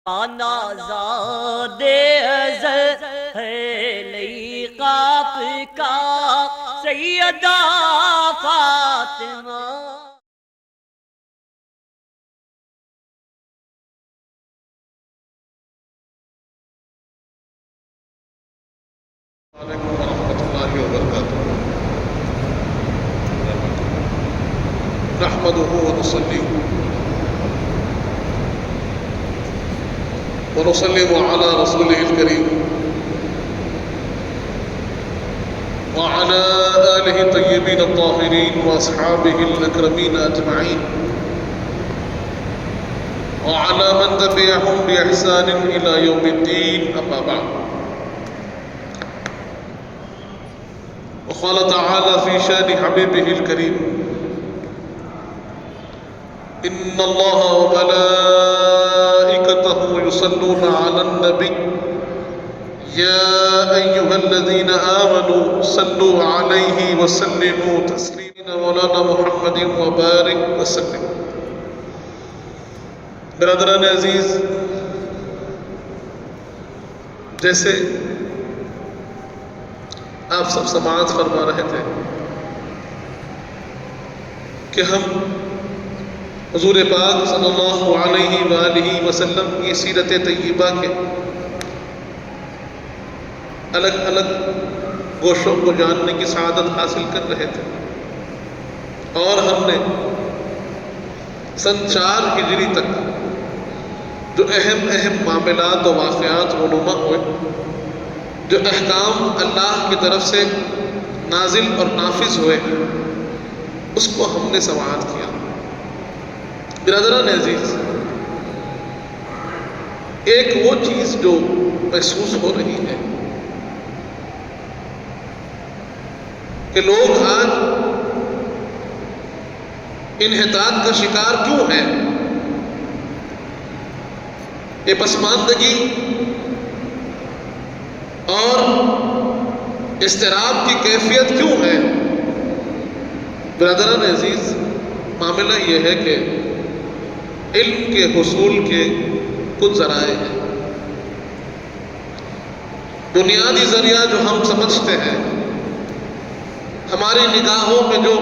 آزاد ازل ہے نئی قاف کا سیدہ فاطمہ۔ علیکم ورحمۃ اللہ وبرکاتہ۔ نحمده ونسلم على رسوله الكريم وعلى آله الطيبين الطاهرين وأصحابه الأكرمين أجمعين وعلى من تبعهم بإحسان إلى يوم الدين، أما بعد. وقال تعالى في شان حبيبه الكريم: إن الله وملائكته يصلون على النبي يا أيها الذين آمنوا صلوا عليه وسلموا تسليما مولانا محمد وبارك وسلم۔ برادران عزیز، جیسے آپ سب سماعت فرما رہے تھے کہ ہم حضور پاک صلی اللہ علیہ وآلہ وسلم کی سیرت طیبہ کے الگ الگ گوشوں کو جاننے کی سعادت حاصل کر رہے تھے، اور ہم نے سن 4 ہجری تک جو اہم معاملات و واقعات رونما ہوئے، جو احکام اللہ کی طرف سے نازل اور نافذ ہوئے، اس کو ہم نے سماعت کیا۔ برادران عزیز، ایک وہ چیز جو محسوس ہو رہی ہے کہ لوگ آج انحطاط کا شکار کیوں ہیں، یہ پسماندگی اور اضطراب کی کیفیت کیوں ہے؟ برادران عزیز، معاملہ یہ ہے کہ علم کے حصول کے کچھ ذرائع ہیں۔ بنیادی ذریعہ جو ہم سمجھتے ہیں، ہماری نگاہوں میں جو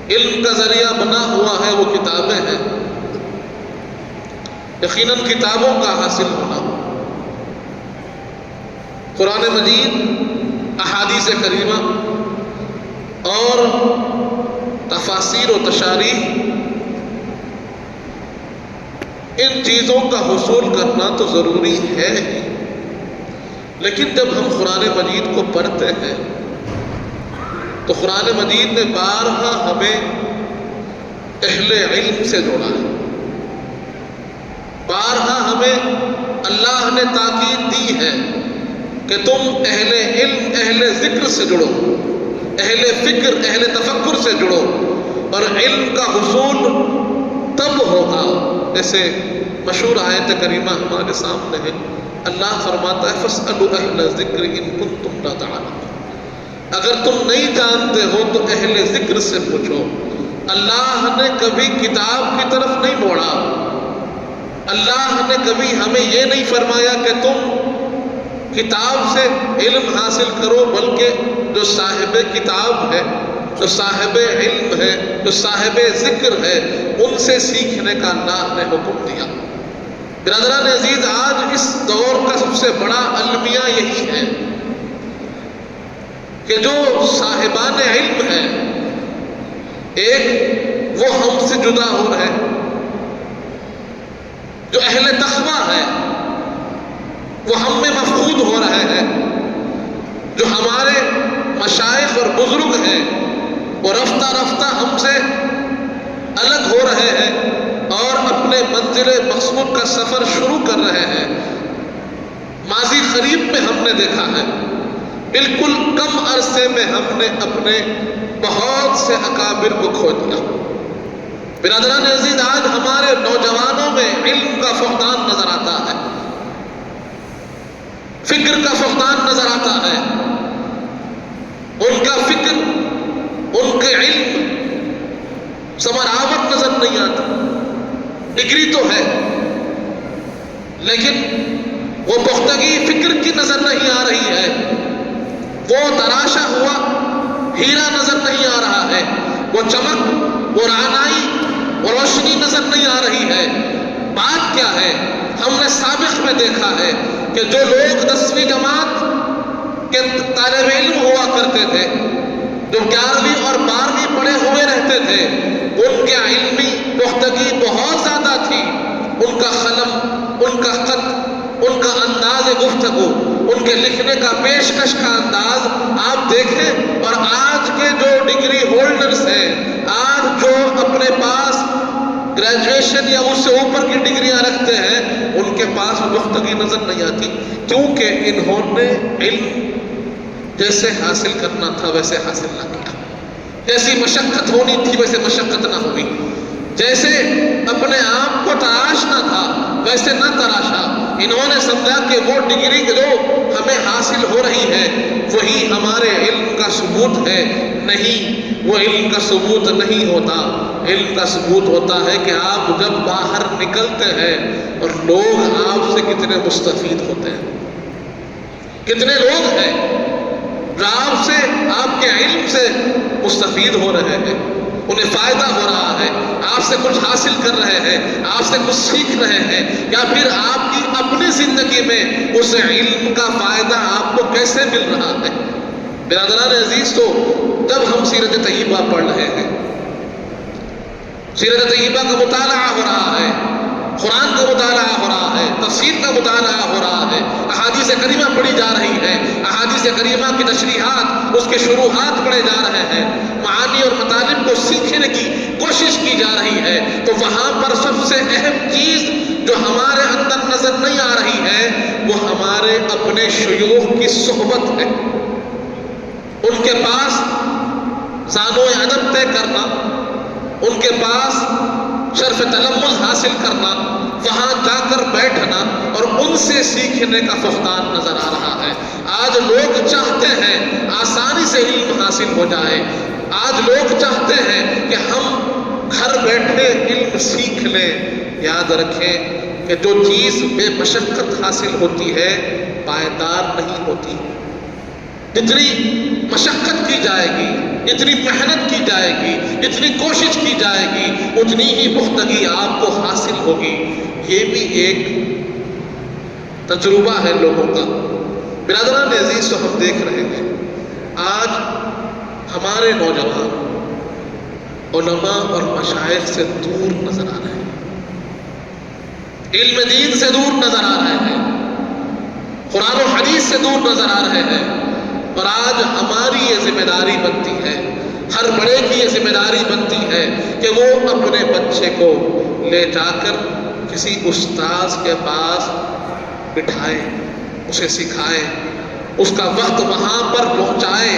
علم کا ذریعہ بنا ہوا ہے وہ کتابیں ہیں، یقیناً کتابوں کا حاصل ہونا، قرآن مجید، احادیث کریمہ اور تفاسیر و تشاریح، ان چیزوں کا حصول کرنا تو ضروری ہے ہی، لیکن جب ہم قرآن مجید کو پڑھتے ہیں تو قرآن مجید نے بارہا ہمیں اہل علم سے جوڑا ہے، بارہا ہمیں اللہ نے تاکید دی ہے کہ تم اہل علم، اہل ذکر سے جڑو، اہل فکر، اہل تفکر سے جڑو، اور علم کا حصول تب ہوگا، جیسے مشہور آیت کریمہ ہمارے سامنے ہے، اللہ فرماتا ہے فَاسْأَلُوا أَهْلَ الذِّكْرِ إِن كُنتُمْ لَا تَعْلَمُونَ۔ اگر تم نہیں جانتے ہو تو اہل ذکر سے پوچھو۔ اللہ نے کبھی کتاب کی طرف نہیں موڑا، اللہ نے کبھی ہمیں یہ نہیں فرمایا کہ تم کتاب سے علم حاصل کرو، بلکہ جو صاحب کتاب ہے، جو صاحب علم ہے، جو صاحب ذکر ہے، ان سے سیکھنے کا اللہ نے حکم دیا۔ برادران عزیز، آج اس دور کا سب سے بڑا المیہ یہی ہے کہ جو صاحبان علم ہیں، ایک وہ ہم سے جدا ہو رہے، جو اہل تقویٰ ہے وہ ہم میں مفقود ہو رہے ہیں، جو ہمارے مشائخ اور بزرگ ہیں وہ رفتہ رفتہ ہم سے الگ ہو رہے ہیں اور اپنے منزل مقصود کا سفر شروع کر رہے ہیں۔ ماضی قریب میں ہم نے دیکھا ہے، بالکل کم عرصے میں ہم نے اپنے بہت سے اکابر کو کھو دیا۔ برادران عزیز، آج ہمارے نوجوانوں میں علم کا فقدان نظر آتا ہے، فکر کا فقدان نظر آتا ہے، ان کا فکر، ان کے علم ثمر آور نظر نہیں آتا۔ ڈگری تو ہے لیکن وہ پختگی فکر کی نظر نہیں آ رہی ہے، وہ تراشا ہوا ہیرا نظر نہیں آ رہا ہے، وہ چمک، وہ رعنائی، وہ روشنی نظر نہیں آ رہی ہے۔ بات کیا ہے؟ ہم نے سابق میں دیکھا ہے کہ جو لوگ 10ویں جماعت کے طالب علم ہوا کرتے تھے، جو 11ویں اور 12ویں پڑھے ہوئے رہتے تھے، ان کے علمی پختگی بہت زیادہ تھی۔ ان کا قلم، ان کا خط، ان کا انداز گفتگو، ان کے لکھنے کا پیشکش کا انداز آپ دیکھیں، اور آج کے جو ڈگری ہولڈرز ہیں، آج جو اپنے پاس گریجویشن یا اس سے اوپر کی ڈگریاں رکھتے ہیں، ان کے پاس گفتگی نظر نہیں آتی، کیونکہ انہوں نے علم جیسے حاصل کرنا تھا ویسے حاصل نہ کیا، جیسی مشقت ہونی تھی ویسے مشقت نہ ہوئی، جیسے اپنے آپ کو تراشنا تھا ویسے نہ تراشا۔ انہوں نے سمجھا کہ وہ ڈگری جو ہمیں حاصل ہو رہی ہے وہی ہمارے علم کا ثبوت ہے۔ نہیں، وہ علم کا ثبوت نہیں ہوتا۔ علم کا ثبوت ہوتا ہے کہ آپ جب باہر نکلتے ہیں اور لوگ آپ سے کتنے مستفید ہوتے ہیں، کتنے لوگ ہیں جو آپ سے، آپ کے علم سے مستفید ہو رہے ہیں، انہیں فائدہ ہو رہا ہے، آپ سے کچھ حاصل کر رہے ہیں، آپ سے کچھ سیکھ رہے ہیں، یا پھر آپ کی اپنی زندگی میں اس علم کا فائدہ آپ کو کیسے مل رہا ہے۔ برادران عزیز، تو جب ہم سیرت طیبہ پڑھ رہے ہیں، سیرت طیبہ کا مطالعہ ہو رہا ہے، قرآن کا مطالعہ ہو رہا ہے، تفسیر کا مطالعہ ہو رہا ہے، احادیث کریمہ پڑھی جا رہی ہے، احادیث کریمہ کی تشریحات، اس کے شروحات پڑھے جا رہے ہیں، معانی اور مطالب کو سیکھنے کی کوشش کی جا رہی ہے، تو وہاں پر سب سے اہم چیز جو ہمارے اندر نظر نہیں آ رہی ہے وہ ہمارے اپنے شیوخ کی صحبت ہے۔ ان کے پاس زانو ادب طے کرنا، ان کے پاس شرف تلمذ حاصل کرنا، وہاں جا کر بیٹھنا اور ان سے سیکھنے کا فقدان نظر آ رہا ہے۔ آج لوگ چاہتے ہیں آسانی سے علم حاصل ہو جائے، آج لوگ چاہتے ہیں کہ ہم گھر بیٹھے علم سیکھ لیں۔ یاد رکھیں کہ جو چیز بے مشقت حاصل ہوتی ہے پائیدار نہیں ہوتی۔ جتنی مشقت کی جائے گی، جتنی محنت کی جائے گی، جتنی کوشش کی جائے گی، اتنی ہی پختگی آپ کو حاصل ہوگی۔ یہ بھی ایک تجربہ ہے لوگوں کا۔ برادران عزیز، تو ہم دیکھ رہے ہیں آج ہمارے نوجوان علماء اور مشائخ سے دور نظر آ رہے ہیں، علم دین سے دور نظر آ رہے ہیں، قرآن و حدیث سے دور نظر آ رہے ہیں۔ اور آج ہماری یہ ذمہ داری بنتی ہے، ہر بڑے کی یہ ذمہ داری بنتی ہے کہ وہ اپنے بچے کو لے جا کر کسی استاذ کے پاس بٹھائے، اسے سکھائے، اس کا وقت وہاں پر پہنچائے،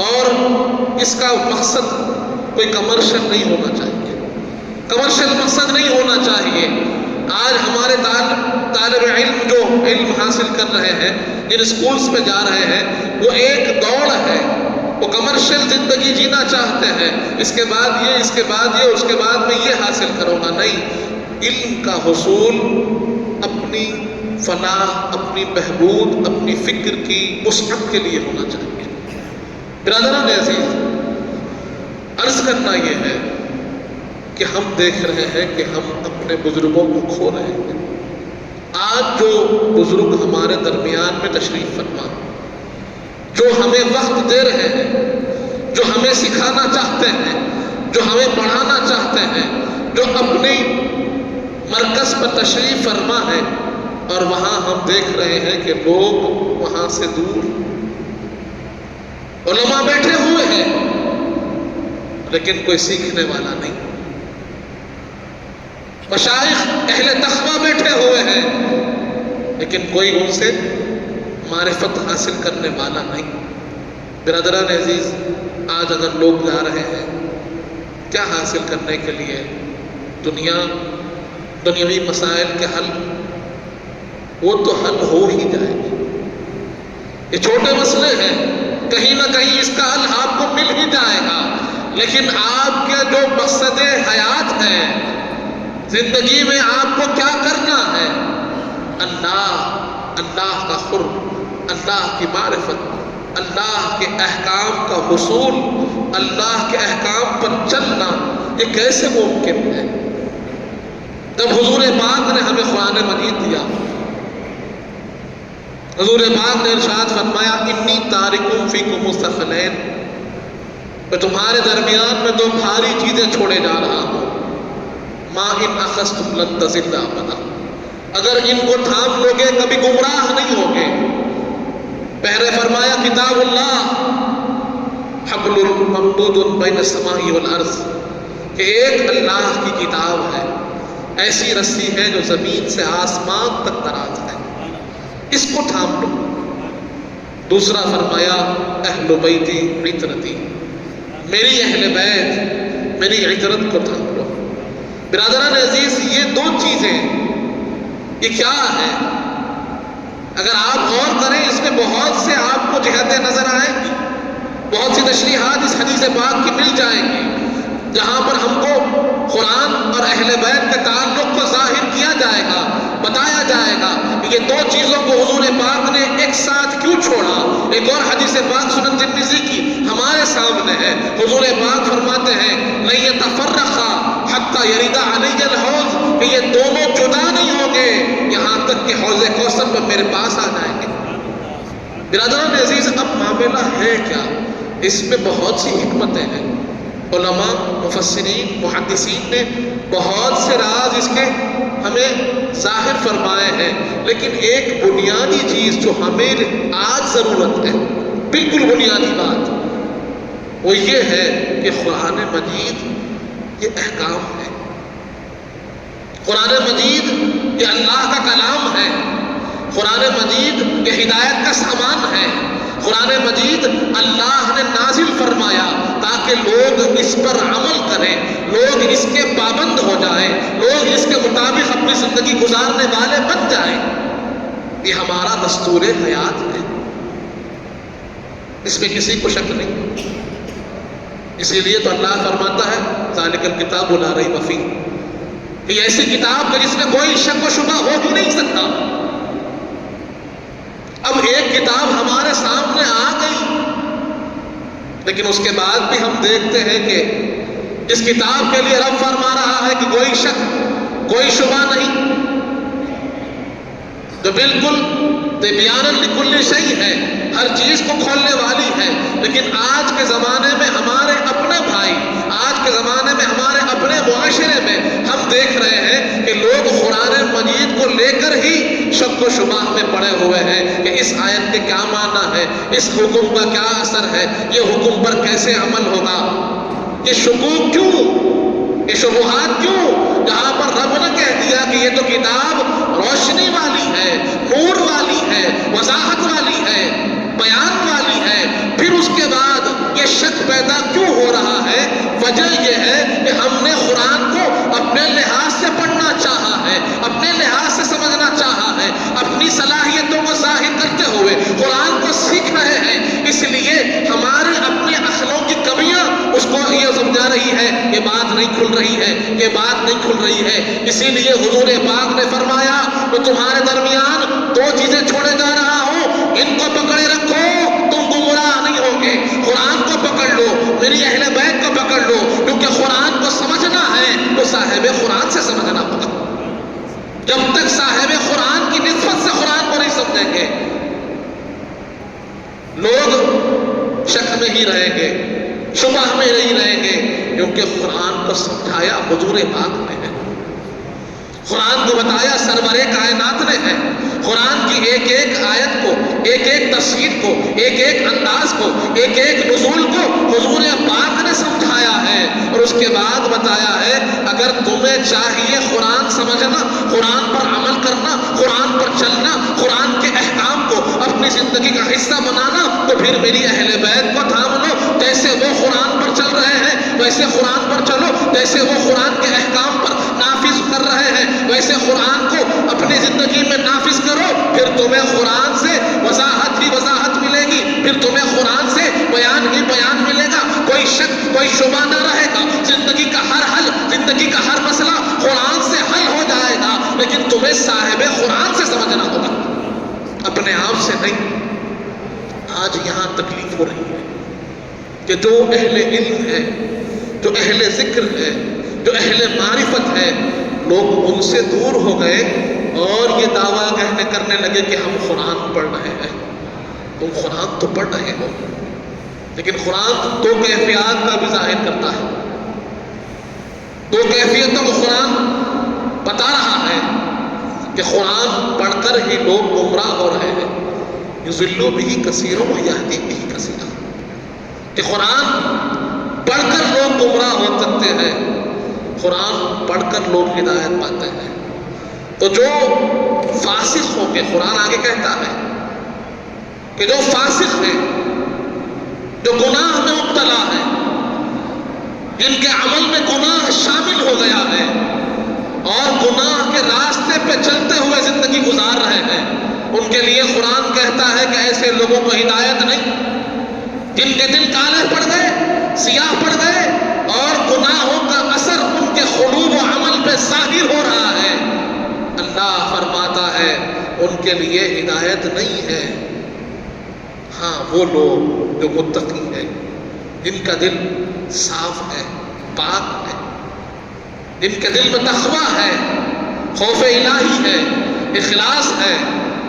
اور اس کا مقصد کوئی کمرشل نہیں ہونا چاہیے، کمرشل مقصد نہیں ہونا چاہیے۔ آج ہمارے طالب علم جو علم حاصل کر رہے ہیں، جن اسکولز میں جا رہے ہیں، وہ ایک دوڑ ہے، وہ کمرشل زندگی جینا چاہتے ہیں، اس کے بعد یہ، اس کے بعد یہ، اس کے بعد میں یہ حاصل کروں گا۔ نہیں، علم کا حصول اپنی فلاح، اپنی بہبود، اپنی فکر کی وسعت کے لیے ہونا چاہیے۔ برادران عزیز، عرض کرنا یہ ہے کہ ہم دیکھ رہے ہیں کہ ہم اپنے بزرگوں کو کھو رہے ہیں۔ آج جو بزرگ ہمارے درمیان میں تشریف فرما، جو ہمیں وقت دے رہے ہیں، جو ہمیں سکھانا چاہتے ہیں، جو ہمیں پڑھانا چاہتے ہیں، جو اپنی مرکز پر تشریف فرما ہے، اور وہاں ہم دیکھ رہے ہیں کہ لوگ وہاں سے دور، علماء بیٹھے ہوئے ہیں لیکن کوئی سیکھنے والا نہیں، مشائخ اہل تقویٰ بیٹھے ہوئے ہیں لیکن کوئی ان سے معرفت حاصل کرنے والا نہیں۔ برادران عزیز، آج اگر لوگ جا رہے ہیں کیا حاصل کرنے کے لیے؟ دنیاوی مسائل کے حل، وہ تو حل ہو ہی جائے گی۔ یہ چھوٹے مسئلے ہیں، کہیں نہ کہیں اس کا حل آپ کو مل ہی جائے گا، لیکن آپ کے جو مقصد حیات ہے، زندگی میں آپ کو کیا کرنا ہے، اللہ کا قرب، اللہ کی معرفت، اللہ کے احکام کا حصول، اللہ کے احکام پر چلنا، یہ کیسے ممکن ہے؟ جب حضور پاک نے ہمیں قرآن مجید دیا، حضور پاک نے ارشاد فرمایا انی تارکم فیکم الثقلین، میں تمہارے درمیان میں دو بھاری چیزیں چھوڑے جا رہا ہوں، ما ان اخذتم لن تضلوا ابدا، اگر ان کو تھام لوگے کبھی گمراہ نہیں ہوگے۔ پہلے فرمایا کتاب اللہ حبل ممدود بین السماء والارض، کہ ایک اللہ کی کتاب ہے، ایسی رسی ہے جو زمین سے آسمان تک دراز ہے، اس کو تھام لو۔ دوسرا فرمایا اہل بیتی عطرتی، میری اہل بیت، میری عطرت کو تھام لو۔ برادران عزیز، یہ دو چیزیں یہ کیا ہے؟ اگر آپ غور کریں اس میں بہت سے آپ کو جہتیں نظر آئیں گی، بہت سی تشریحات اس حدیث پاک کی مل جائیں گی جہاں پر ہم کو قرآن اور اہل بیت کے تعلق کو ظاہر کیا جائے گا، بتایا جائے گا کہ یہ دو چیزوں کو حضور پاک نے ایک ساتھ کیوں چھوڑا۔ ایک اور حدیث پاک سنن ترمذی کی ہمارے سامنے ہے، حضور پاک فرماتے ہیں لن یتفرقا حتی یرد علی الحوض، کہ یہ دونوں جدا نہیں ہوں گے یہاں تک کہ حوض کوثر پر میرے پاس آ جائیں گے۔ برادران عزیز، اب معاملہ ہے کیا؟ اس میں بہت سی حکمتیں ہیں، علماء، مفسرین، محدثین نے بہت سے راز اس کے ہمیں ظاہر فرمائے ہیں، لیکن ایک بنیادی چیز جو ہمیں آج ضرورت ہے، بالکل بنیادی بات، وہ یہ ہے کہ قرآن مجید یہ احکام ہے، قرآن مجید یہ اللہ کا کلام ہے، قرآن مجید یہ ہدایت کا سامان ہے، قرآن مجید اللہ نے نازل فرمایا تاکہ لوگ اس پر عمل کریں، لوگ اس کے پابند ہو جائیں، لوگ اس کے مطابق اپنی زندگی گزارنے والے بن جائیں۔ یہ ہمارا دستور حیات ہے، اس میں کسی کو شک نہیں۔ اسی لیے تو اللہ فرماتا ہے ذالک الکتاب لا ریب فیہ، یہ ایسی کتاب ہے جس میں کوئی شک و شبہ ہو ہی نہیں سکتا۔ اب ایک کتاب ہمارے سامنے آ گئی، لیکن اس کے بعد بھی ہم دیکھتے ہیں کہ اس کتاب کے لیے رب فرما رہا ہے کہ کوئی شک، کوئی شبہ نہیں، جو بالکل تبیانا لکل شیء ہے، ہر چیز کو کھولنے والی ہے۔ لیکن آج کے زمانے میں ہمارے اپنے بھائی، آج کے زمانے میں ہمارے اپنے معاشرے میں ہم دیکھ رہے ہیں کہ لوگ قرآن مجید کو لے کر ہی شک و شبہ میں پڑے ہوئے ہیں کہ اس آیت کے کیا معنی ہے، اس حکم کا کیا اثر ہے، یہ حکم پر کیسے عمل ہوگا۔ یہ شکوک کیوں، یہ شبہات کیوں، جہاں پر رب نے کہہ دیا کہ یہ تو کتاب روشنی والی ہے، نور والی ہے، وضاحت والی ہے، بیان والی ہے، پھر اس کے بعد یہ شک پیدا کیوں ہو رہا ہے؟ وجہ یہ ہے کہ ہم نے قرآن کو اپنے لحاظ سے پڑھنا چاہا ہے، اپنے لحاظ سے سمجھنا چاہا ہے، اپنی صلاحیتوں کو ظاہر کرتے ہوئے قرآن کو سیکھ رہے ہیں، اس لیے ہمارے اپنے عقلوں کی کمیاں اس کو یہ سمجھا رہی ہے، یہ بات نہیں کھل رہی ہے، یہ بات نہیں کھل رہی ہے۔ اسی لیے حضور پاک نے فرمایا تو تمہارے درمیان دو چیزیں چھوڑے جا رہا ہوں، ان کو پکڑے رکھو، تم گمراہ نہیں ہوگے۔ قرآن کو پکڑ لو، میری اہل بیت کو پکڑ لو، کیونکہ قرآن کو سمجھنا ہے تو صاحب قرآن سے سمجھنا ہوگا۔ جب تک صاحب قرآن کی نسبت سے قرآن کو نہیں سمجھیں گے، لوگ شک میں ہی رہیں گے، شبہ میں نہیں رہیں گے، کیونکہ قرآن کو سمجھایا حضور پاک نے ہے، قرآن کو بتایا سرور کائنات نے ہے، قرآن کی ایک ایک آیت کو، ایک ایک تفسیر کو، ایک ایک انداز کو، ایک ایک نزول کو حضور پاک نے سمجھایا ہے، اور اس کے بعد بتایا ہے اگر تمہیں چاہیے قرآن سمجھنا، قرآن پر عمل کرنا، قرآن پر چلنا، قرآن کے احکام کو اپنی زندگی کا حصہ بنانا، تو پھر میری اہل بیت کو تھام لو، جیسے وہ قرآن پر چل رہے ہیں ویسے قرآن پر چلو، جیسے وہ قرآن کے احکام پر نافذ کر رہے ہیں ویسے قرآن کو اپنی زندگی میں نافذ کرو، پھر تمہیں قرآن سے وضاحت ہی وضاحت ملے گی، پھر تمہیں قرآن سے بیان ہی بیان ملے گا، کوئی شک کوئی شبہ نہ رہے گا، زندگی کا ہر حل، زندگی کا ہر مسئلہ قرآن سے حل ہو جائے گا، لیکن تمہیں صاحب قرآن سے سمجھنا ہوگا۔ اپنے آپ سے نہیں. آج یہاں تکلیف ہو رہی ہے کہ جو اہل علم ہے، جو اہل ذکر ہے، جو اہل معرفت ہے، لوگ ان سے دور ہو گئے اور یہ دعویٰ کرنے لگے کہ ہم قرآن پڑھ رہے ہیں. تم قرآن تو پڑھ رہے ہو، لیکن قرآن دو کیفیات کا بھی ظاہر کرتا ہے. دو کیفیتوں کو قرآن بتا رہا ہے کہ قرآن پڑھ کر ہی لوگ گمراہ ہو رہے ہیں. یضل بہ کثیر و یہدی بہ کثیر، کہ قرآن پڑھ کر لوگ گمراہ ہو سکتے ہیں، قرآن پڑھ کر لوگ ہدایت پاتے ہیں. تو جو فاسق ہوں گے، قرآن آگے کہتا ہے کہ جو فاسق ہیں، جو گناہ میں مبتلا ہے، جن کے عمل میں گناہ شامل ہو گیا ہے اور گناہ کے راستے پہ چلتے ہوئے زندگی گزار رہے ہیں، ان کے لیے قرآن کہتا ہے کہ ایسے لوگوں کو ہدایت نہیں. جن کے دل کالے پڑ گئے، سیاہ پڑ گئے اور گناہوں کا اثر ان کے قلوب و عمل پہ ظاہر ہو رہا ہے، اللہ فرماتا ہے ان کے لیے ہدایت نہیں ہے. ہاں وہ لوگ جو متقی ہیں، جن کا دل صاف ہے، پاک ہے، جن کے دل میں تقویٰ ہے، خوف الہی ہے، اخلاص ہے،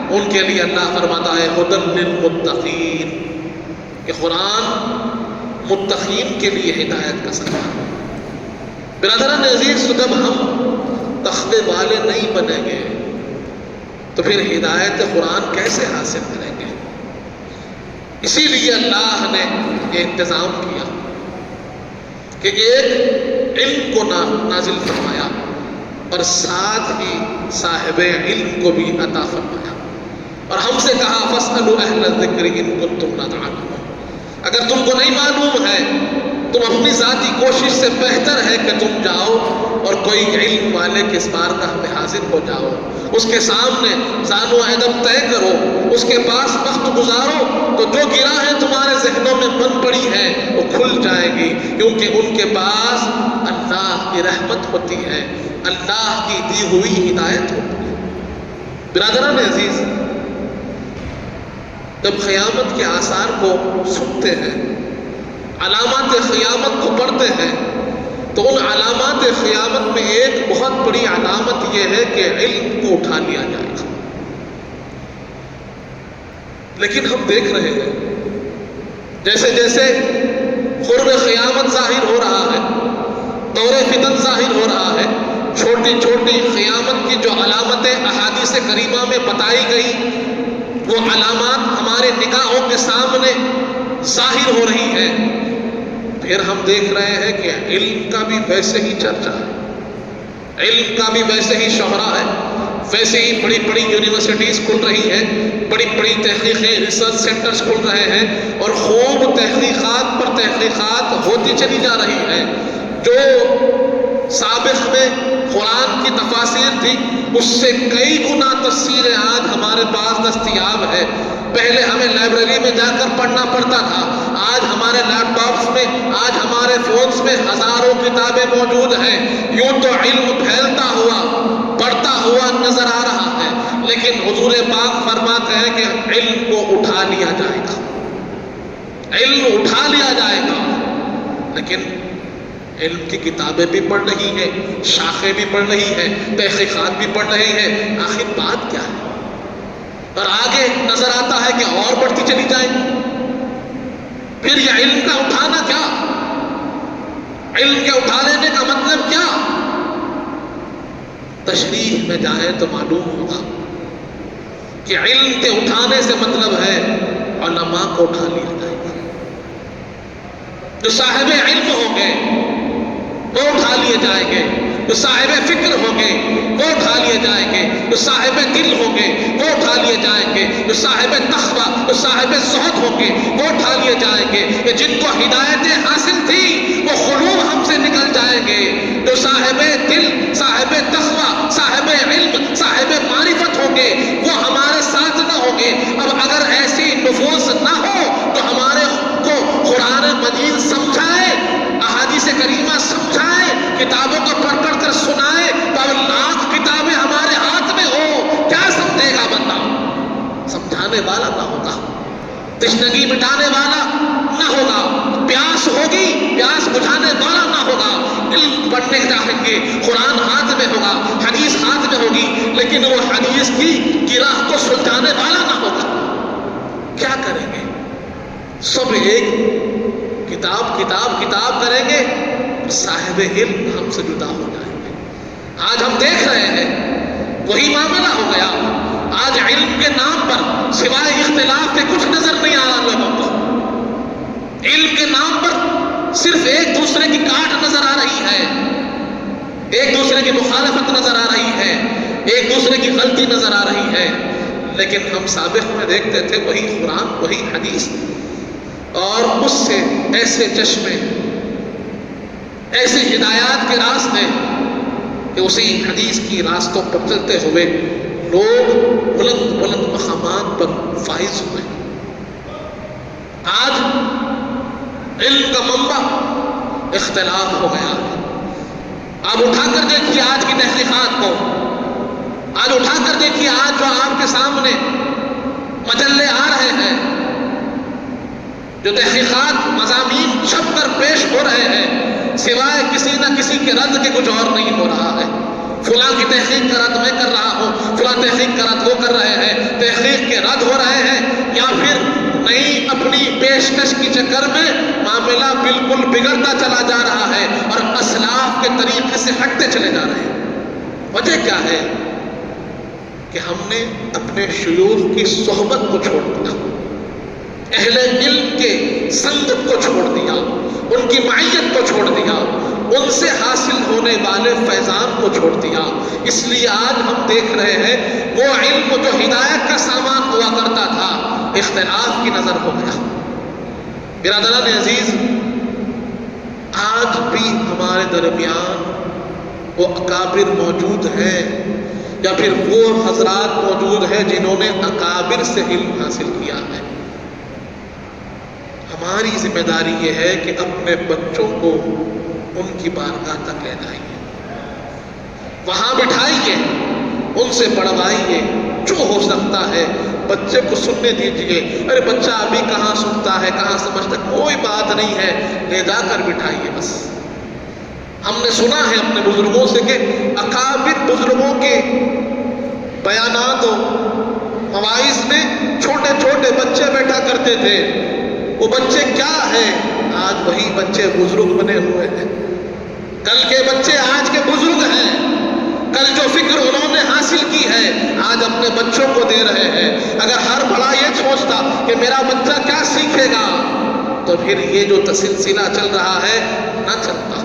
ان کے لیے اللہ فرماتا ہے ہدی للمتقین، کہ قرآن متقین کے لیے ہدایت کا سبب ہے. برادران عزیز، جب ہم تقوی والے نہیں بنیں گے تو پھر ہدایت قرآن کیسے حاصل کریں گے؟ اسی لیے اللہ نے یہ انتظام کیا کہ ایک علم کو نازل فرمایا اور ساتھ ہی صاحب علم کو بھی عطا فرمایا، اور ہم سے کہا فاسألوا اہل الذکر ان کنتم لا تعلمون. اگر تم کو نہیں معلوم ہے، تم اپنی ذاتی کوشش سے بہتر ہے کہ تم جاؤ اور کوئی علم والے کے اس بارگاہ میں حاضر ہو جاؤ، اس کے سامنے زان و ادب طے کرو، اس کے پاس وقت گزارو، تو جو گراہیں تمہارے ذہنوں میں بن پڑی ہیں وہ کھل جائے گی، کیونکہ ان کے پاس اللہ کی رحمت ہوتی ہے، اللہ کی دی ہوئی ہدایت ہوتی ہے. برادران عزیز، جب قیامت کے آثار کو سنتے ہیں، علامات قیامت کو پڑھتے ہیں، تو ان علامات قیامت میں ایک بہت بڑی علامت یہ ہے کہ علم کو اٹھا لیا جائے گا. لیکن ہم دیکھ رہے ہیں جیسے جیسے قرب قیامت ظاہر ہو رہا ہے، دور فتن ظاہر ہو رہا ہے، چھوٹی چھوٹی قیامت کی جو علامتیں احادیث کریمہ میں بتائی گئی، وہ علامات ہمارے نگاہوں کے سامنے ظاہر ہو رہی ہیں. پھر ہم دیکھ رہے ہیں کہ علم کا بھی ویسے ہی چرچا ہے، علم کا بھی ویسے ہی شہرہ ہے، ویسے ہی بڑی بڑی یونیورسٹیز کھل رہی ہیں، بڑی بڑی تحقیقیں، ریسرچ سینٹرز کھل رہے ہیں، اور خوب تحقیقات پر تحقیقات ہوتی چلی جا رہی ہیں. جو سابق میں قرآن کی تفاسیر تھی، اس سے کئی گنا تفسیریں آج ہمارے پاس دستیاب ہے. پہلے ہمیں لائبریری میں جا کر پڑھنا پڑتا تھا، آج ہمارے لیپ ٹاپس میں، آج ہمارے فونز میں ہزاروں کتابیں موجود ہیں. یوں تو علم پھیلتا ہوا، بڑھتا ہوا نظر آ رہا ہے، لیکن حضور پاک فرماتے ہیں کہ علم کو اٹھا لیا جائے گا، علم اٹھا لیا جائے گا. لیکن علم کی کتابیں بھی پڑھ رہی ہیں، شاخیں بھی پڑھ رہی ہیں، تحقیقات بھی پڑھ رہی ہیں، آخر بات کیا ہے؟ اور آگے نظر آتا ہے کہ اور بڑھتی چلی جائے گی. پھر یہ علم کا اٹھانا کیا؟ علم کے اٹھا لینے کا مطلب کیا؟ تشریح میں جائیں تو معلوم ہوگا کہ علم کے اٹھانے سے مطلب ہے علماء کو اٹھا لیا جائے گا. جو صاحب علم ہوں گے وہ اٹھا لیے جائیں گے، جو صاحب فکر ہوں گے وہ اٹھا لیے جائیں گے، جو صاحب دل ہوں گے وہ اٹھا لیے جائیں گے، جو صاحب تقویٰ، جو صاحب زہد ہوں گے وہ اٹھا لیے جائیں گے. کہ جن کو ہدایتیں حاصل تھی وہ قلوب ہم سے نکل جائیں گے. جو صاحب دل، صاحب تقویٰ، صاحب علم، صاحب معرفت ہوں گے وہ ہمارے ساتھ نہ ہوں گے. اب اگر ایسی نفوس نہ ہو تو ہمارے کو قرآن مجید سمجھائے، احادیث کریمہ سمجھائے، کتابوں کو پڑھ پڑھ کر سنائے، تو لاکھ کتابیں ہمارے ہاتھ میں ہو، کیا سمجھے گا بندہ؟ سمجھا بجھانے والا نہ ہوگا، تشنگی مٹانے والا نہ ہوگا، پیاس ہوگی پیاس بجھانے والا نہ ہوگا۔ علم پڑھنے جائیں گے، قرآن ہاتھ میں ہوگا، حدیث ہاتھ میں ہوگی، لیکن وہ حدیث کی گرہ کو سلجھانے والا نہ ہوگا۔ کیا کریں گے؟ سب ایک کتاب کتاب کتاب کریں گے، صاحب علم ہم سے جدا ہو جائیں گے۔ آج ہم دیکھ رہے ہیں وہی معاملہ ہو گیا۔ آج علم کے نام پر سوائے اختلاف کے کچھ نظر نہیں آ رہا لوگوں کو۔ علم کے نام پر صرف ایک دوسرے کی کاٹ نظر آ رہی ہے، ایک دوسرے کی مخالفت نظر آ رہی ہے، ایک دوسرے کی غلطی نظر آ رہی ہے۔ لیکن ہم سابق میں دیکھتے تھے وہی قرآن وہی حدیث، اور اس سے ایسے چشمے ایسے ہدایات کے راستے کہ اسی حدیث کی راستوں پر چلتے ہوئے لوگ بلند بلند مقامات پر فائز ہوئے۔ آج علم کا منبع اختلاف ہو گیا۔ آپ اٹھا کر دیکھیے آج کی تحقیقات کو، آج اٹھا کر دیکھیے آج جو آپ کے سامنے مجلے آ رہے ہیں، جو تحقیقات مضامین چھپ کر پیش ہو رہے ہیں، سوائے کسی نہ کسی کے رد کے کچھ اور نہیں ہو رہا ہے۔ فلاں کی تحقیق کا رد میں کر رہا ہوں، فلاں تحقیق کا رد وہ کر رہے ہیں، تحقیق کے رد ہو رہے ہیں، یا پھر نئی اپنی پیشکش کی چکر میں معاملہ بالکل بگڑتا چلا جا رہا ہے اور اسلاف کے طریقے سے ہٹتے چلے جا رہے ہیں۔ وجہ کیا ہے کہ ہم نے اپنے شیوخ کی صحبت کو چھوڑ دیا، اہل علم کے سنگت کو چھوڑ دیا، ان کی معیت کو چھوڑ دیا، ان سے حاصل ہونے والے فیضان کو چھوڑ دیا۔ اس لیے آج ہم دیکھ رہے ہیں وہ علم جو ہدایت کا سامان ہوا کرتا تھا اختلاف کی نظر ہو گیا۔ برادران عزیز، آج بھی ہمارے درمیان وہ اکابر موجود ہیں یا پھر وہ حضرات موجود ہیں جنہوں نے اکابر سے علم حاصل کیا ہے۔ ہماری ذمہ داری یہ ہے کہ اپنے بچوں کو ان کی بارگاہ تک لے جائیے، وہاں بٹھائیے، ان سے پڑھوائیے، جو ہو سکتا ہے بچے کو سننے دیجیے۔ ارے بچہ ابھی کہاں سنتا ہے، کہاں سمجھتا، کوئی بات نہیں ہے، لے جا کر بٹھائیے بس۔ ہم نے سنا ہے اپنے بزرگوں سے کہ اکابر بزرگوں کے بیانات و مواعظ میں چھوٹے چھوٹے بچے بیٹھا کرتے تھے۔ وہ بچے کیا ہیں؟ آج وہی بچے بزرگ بنے ہوئے ہیں۔ کل کے بچے آج کے بزرگ ہیں، کل جو فکر انہوں نے حاصل کی ہے آج اپنے بچوں کو دے رہے ہیں۔ اگر ہر بڑا یہ سوچتا کہ میرا بچہ کیا سیکھے گا تو پھر یہ جو سلسلہ چل رہا ہے نہ چلتا،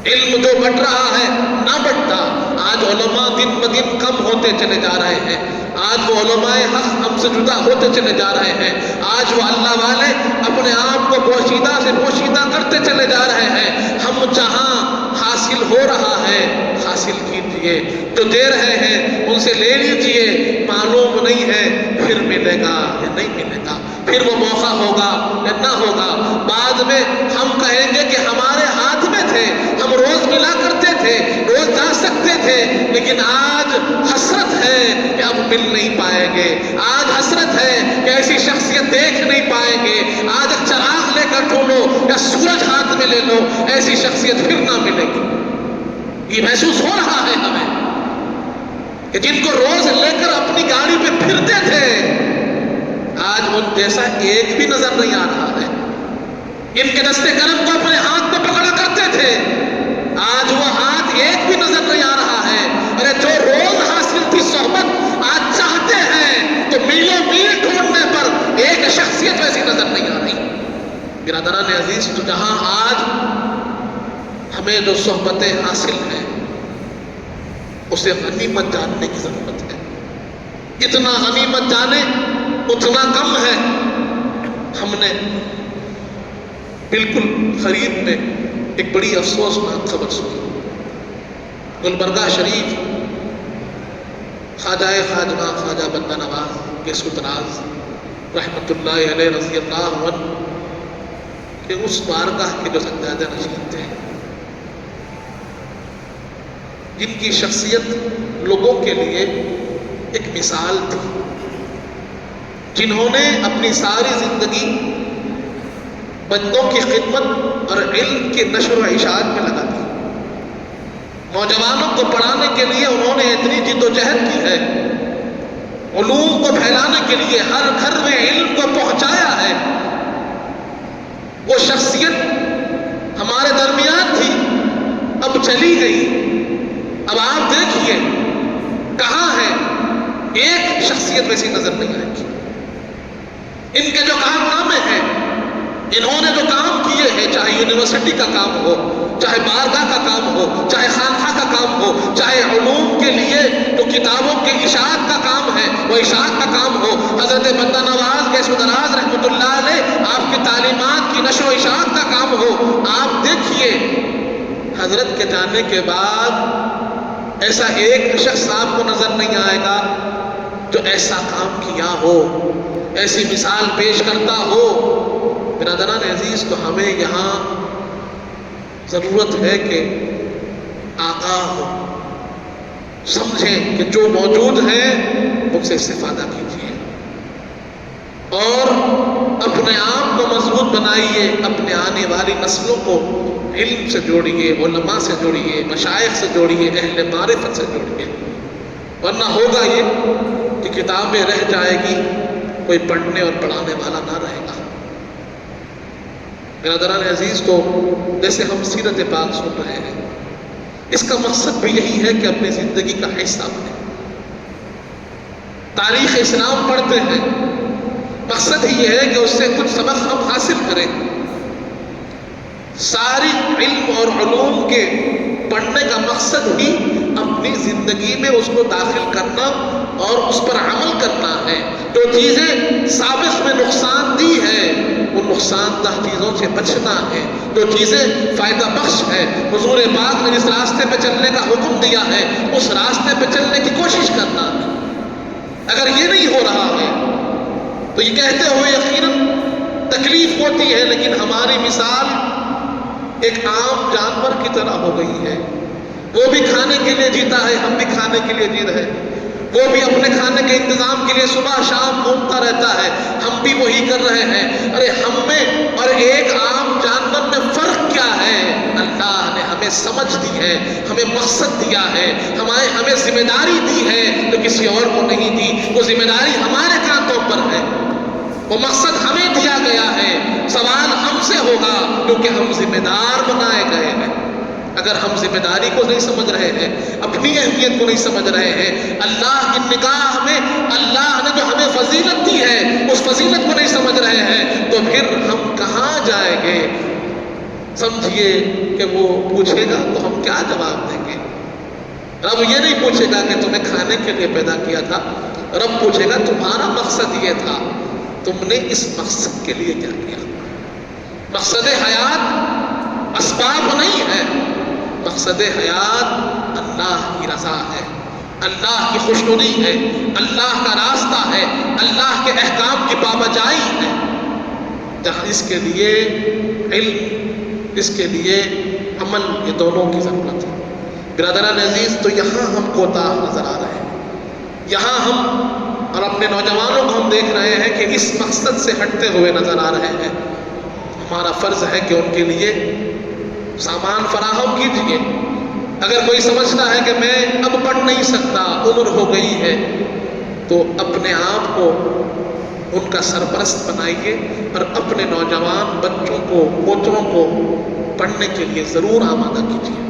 علم جو بڑھ رہا ہے نہ بڑھتا۔ آج علماء دن بدن کم ہوتے چلے جا رہے ہیں، آج وہ علماء حق ہم سے جدا ہوتے چلے جا رہے ہیں، آج وہ اللہ والے اپنے آپ کو پوشیدہ سے پوشیدہ کرتے چلے جا رہے ہیں۔ ہم جہاں حاصل ہو رہا ہے حاصل کیجئے، جو دے رہے ہیں ان سے لے لیجئے، معلوم نہیں ہے پھر ملے گا یا نہیں ملے گا، پھر وہ موقع ہوگا یا نہ ہوگا۔ بعد میں ہم کہیں گے کہ ہمارے ہاتھ میں تھے، ہم روز ملا کرتے تھے، روز جا سکتے تھے، لیکن آج حسرت ہے کہ اب مل نہیں پائیں گے، آج حسرت ہے کہ ایسی شخصیت دیکھ نہیں پائیں گے۔ آج ایک چراغ لے کر ڈھونڈو یا سورج ہاتھ میں لے لو، ایسی شخصیت پھر نہ ملے گی۔ یہ محسوس ہو رہا ہے ہمیں کہ جن کو روز لے کر اپنی گاڑی پہ پھرتے تھے آج ان جیسا ایک بھی نظر نہیں آ رہا ہے۔ ان کے دستے قلم کو اپنے ہاتھ میں پکڑا کرتے تھے، آج وہ ہاتھ ایک بھی نظر نہیں آ رہا ہے۔ ارے جو روز حاصل تھی صحبت آج چاہتے ہیں تو میلوں میل ڈھونڈنے پر ایک شخصیت ویسی نظر نہیں آ رہی۔ برادران عزیز، تو جہاں آج ہمیں جو صحبتیں حاصل ہیں اسے غنیمت جاننے کی ضرورت ہے۔ جتنا غنیمت جانے اتنا کم ہے۔ ہم نے بالکل قریب میں ایک بڑی افسوسناک خبر سنی۔ گلبرگہ شریف خواجہ خواجہ خواجہ بندہ نواز کے ستراز رحمت اللہ علیہ رضی اللہ عنہ کہ اس بارگاہ کے جو سجادہ نشین تھے، جن کی شخصیت لوگوں کے لیے ایک مثال تھی، جنہوں نے اپنی ساری زندگی بندوں کی خدمت اور علم کی نشر و اشاعت میں لگا دی. نوجوانوں کو پڑھانے کے لیے انہوں نے اتنی جد و جہد کی ہے، علوم کو پھیلانے کے لیے ہر گھر میں علم کو پہنچایا ہے. وہ شخصیت ہمارے درمیان تھی، اب چلی گئی. اب آپ دیکھیے کہاں ہے، ایک شخصیت ویسی نظر نہیں آئے گی. ان کے جو کارنامے ہیں، انہوں نے جو کام کیے ہیں، چاہے یونیورسٹی کا کام ہو، چاہے بارگاہ کا کام ہو، چاہے خانقاہ کا کام ہو، چاہے علوم کے لیے جو کتابوں کے اشاعت کا کام ہے وہ اشاعت کا کام ہو. حضرت بندہ نواز گیس دراز رحمۃ اللہ علیہ آپ کی تعلیمات کی نشر و اشاعت کا کام ہو. آپ دیکھیے حضرت کے جانے کے بعد ایسا ایک شخص آپ کو نظر نہیں آئے گا جو ایسا کام کیا ہو، ایسی مثال پیش کرتا ہو. برادران عزیز، تو ہمیں یہاں ضرورت ہے کہ آگاہ ہو، سمجھیں کہ جو موجود ہے ان سے استفادہ کیجیے اور اپنے آپ کو مضبوط بنائیے. اپنے آنے والی نسلوں کو علم سے جوڑیے، علماء سے جوڑیے، مشائخ سے جوڑیے، اہل معرفت سے جوڑیے. ورنہ ہوگا یہ کہ کتابیں رہ جائے گی، کوئی پڑھنے اور پڑھانے والا نہ رہے گا. برادران عزیز، تو جیسے ہم سیرت پاک سن رہے ہیں، اس کا مقصد بھی یہی ہے کہ اپنی زندگی کا حصہ بنے. تاریخ اسلام پڑھتے ہیں، مقصد ہی یہ ہے کہ اس سے کچھ سبق ہم حاصل کریں. ساری علم اور علوم کے پڑھنے کا مقصد ہی اپنی زندگی میں اس کو داخل کرنا اور اس پر عمل کرنا ہے. جو چیزیں سابق میں نقصان دی ہے ان نقصان دہ چیزوں سے بچنا ہے. جو چیزیں فائدہ بخش ہے، حضور پاک نے جس راستے پہ چلنے کا حکم دیا ہے اس راستے پہ چلنے کی کوشش کرنا ہے. اگر یہ نہیں ہو رہا ہے تو یہ کہتے ہوئے یقیناً تکلیف ہوتی ہے، لیکن ہماری مثال ایک عام جانور کی طرح ہو گئی ہے. وہ بھی کھانے کے لیے جیتا ہے، ہم بھی کھانے کے لیے جی رہے ہیں. وہ بھی اپنے کھانے کے انتظام کے لیے صبح شام گھومتا رہتا ہے، ہم بھی وہی کر رہے ہیں. ارے ہم میں اور ایک عام جانور میں فرق کیا ہے؟ اللہ نے ہمیں سمجھ دی ہے، ہمیں مقصد دیا ہے، ہمیں ذمہ داری دی ہے تو کسی اور کو نہیں دی. وہ ذمہ داری ہمارے کانتوں پر ہے، وہ مقصد ہمیں دیا گیا ہے. سوال ہم سے ہوگا کیونکہ ہم ذمہ دار بنائے گئے ہیں. اگر ہم ذمہ داری کو نہیں سمجھ رہے ہیں، اپنی اہمیت کو نہیں سمجھ رہے ہیں، اللہ کی نگاہ میں اللہ نے جو ہمیں فضیلت دی ہے اس فضیلت کو نہیں سمجھ رہے ہیں، تو پھر ہم کہاں جائیں گے؟ سمجھیے کہ وہ پوچھے گا تو ہم کیا جواب دیں گے؟ رب یہ نہیں پوچھے گا کہ تمہیں کھانے کے لیے پیدا کیا تھا، رب پوچھے گا تمہارا مقصد یہ تھا، تم نے اس مقصد کے لیے کیا کیا؟ مقصد حیات اسباب نہیں ہے، مقصد حیات اللہ کی رضا ہے، اللہ کی خوشنودی ہے، اللہ کا راستہ ہے، اللہ کے احکام کی پابجائی ہے. جہاں اس کے لیے علم، اس کے لیے عمل، یہ دونوں کی ضرورت ہے. برادران عزیز، تو یہاں ہم کوتاہ نظر آ رہے ہیں. یہاں ہم اور اپنے نوجوانوں کو ہم دیکھ رہے ہیں کہ اس مقصد سے ہٹتے ہوئے نظر آ رہے ہیں. ہمارا فرض ہے کہ ان کے لیے سامان فراہم کیجیے. اگر کوئی سمجھتا ہے کہ میں اب پڑھ نہیں سکتا، عمر ہو گئی ہے، تو اپنے آپ کو ان کا سرپرست بنائیے اور اپنے نوجوان بچوں کو، پوتروں کو پڑھنے کے لیے ضرور آمادہ کیجیے.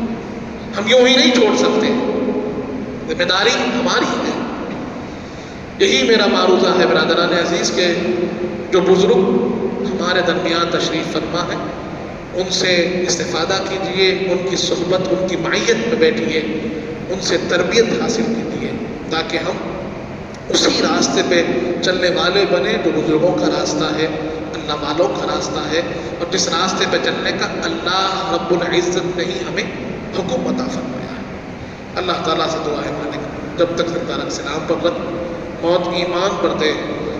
ہم یوں ہی نہیں چھوڑ سکتے، ذمہ داری ہماری ہے. یہی میرا معروضہ ہے برادران عزیز کے جو بزرگ ہمارے درمیان تشریف فرما ہے ان سے استفادہ کیجیے، ان کی صحبت، ان کی معیت میں بیٹھیے، ان سے تربیت حاصل کیجیے تاکہ ہم اسی راستے پہ چلنے والے بنے جو بزرگوں کا راستہ ہے، اللہ والوں کا راستہ ہے، اور جس راستے پہ چلنے کا اللہ رب العزت نے ہی ہمیں حکم عطا فرمایا ہے. اللہ تعالیٰ سے دعا ہے مالک جب تک زندہ رکھ، سلام پر رکھ، موت ایمان پر دے،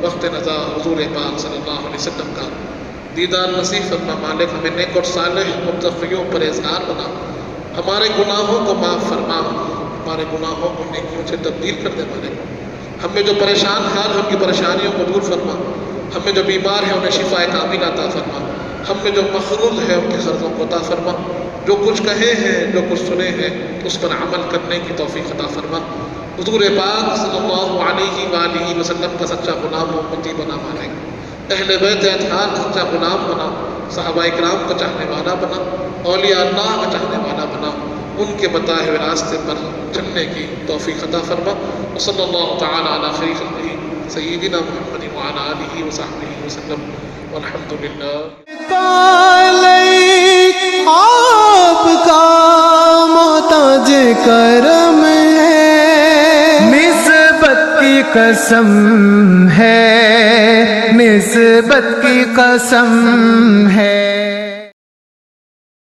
وقت نزا حضور پاک صلی اللہ علیہ وسلم کا دیدار نصیب فرما. مالک ہمیں نیک اور صالح متقیوں پرہیزگار بنا، ہمارے گناہوں کو معاف فرما، ہمارے گناہوں کو نیکیوں سے تبدیل کر دے. مالک ہم میں جو پریشان حال ہیں ان کی پریشانیوں کو دور فرما، ہم میں جو بیمار ہیں انہیں شفاء کاملہ عطا فرما، ہم میں جو مقروض ہیں ان کے قرضوں کو عطا فرما، جو کچھ کہے ہیں جو کچھ سنے ہیں اس پر عمل کرنے کی توفیق عطا فرما۔ حضور پاک صلی اللہ علیہ وآلہ وسلم کا سچا غلام و امتی بنا مالک، اہل بیت اطہار کا سچا غلام بنا، صحابہ اکرام کا چاہنے والا بنا، اولیاء اللہ کا چاہنے والا بنا، ان کے بتائے ہوئے راستے پر چلنے کی توفیق عطا فرما۔ وصلی اللہ تعالی علی خیر خلقہ سیدنا محمد وعلی آلہ وصحبہ وسلم والحمد للہ۔ آپ کا محتاج کرم ہے، نسبت کی قسم ہے، نسبت کی قسم ہے۔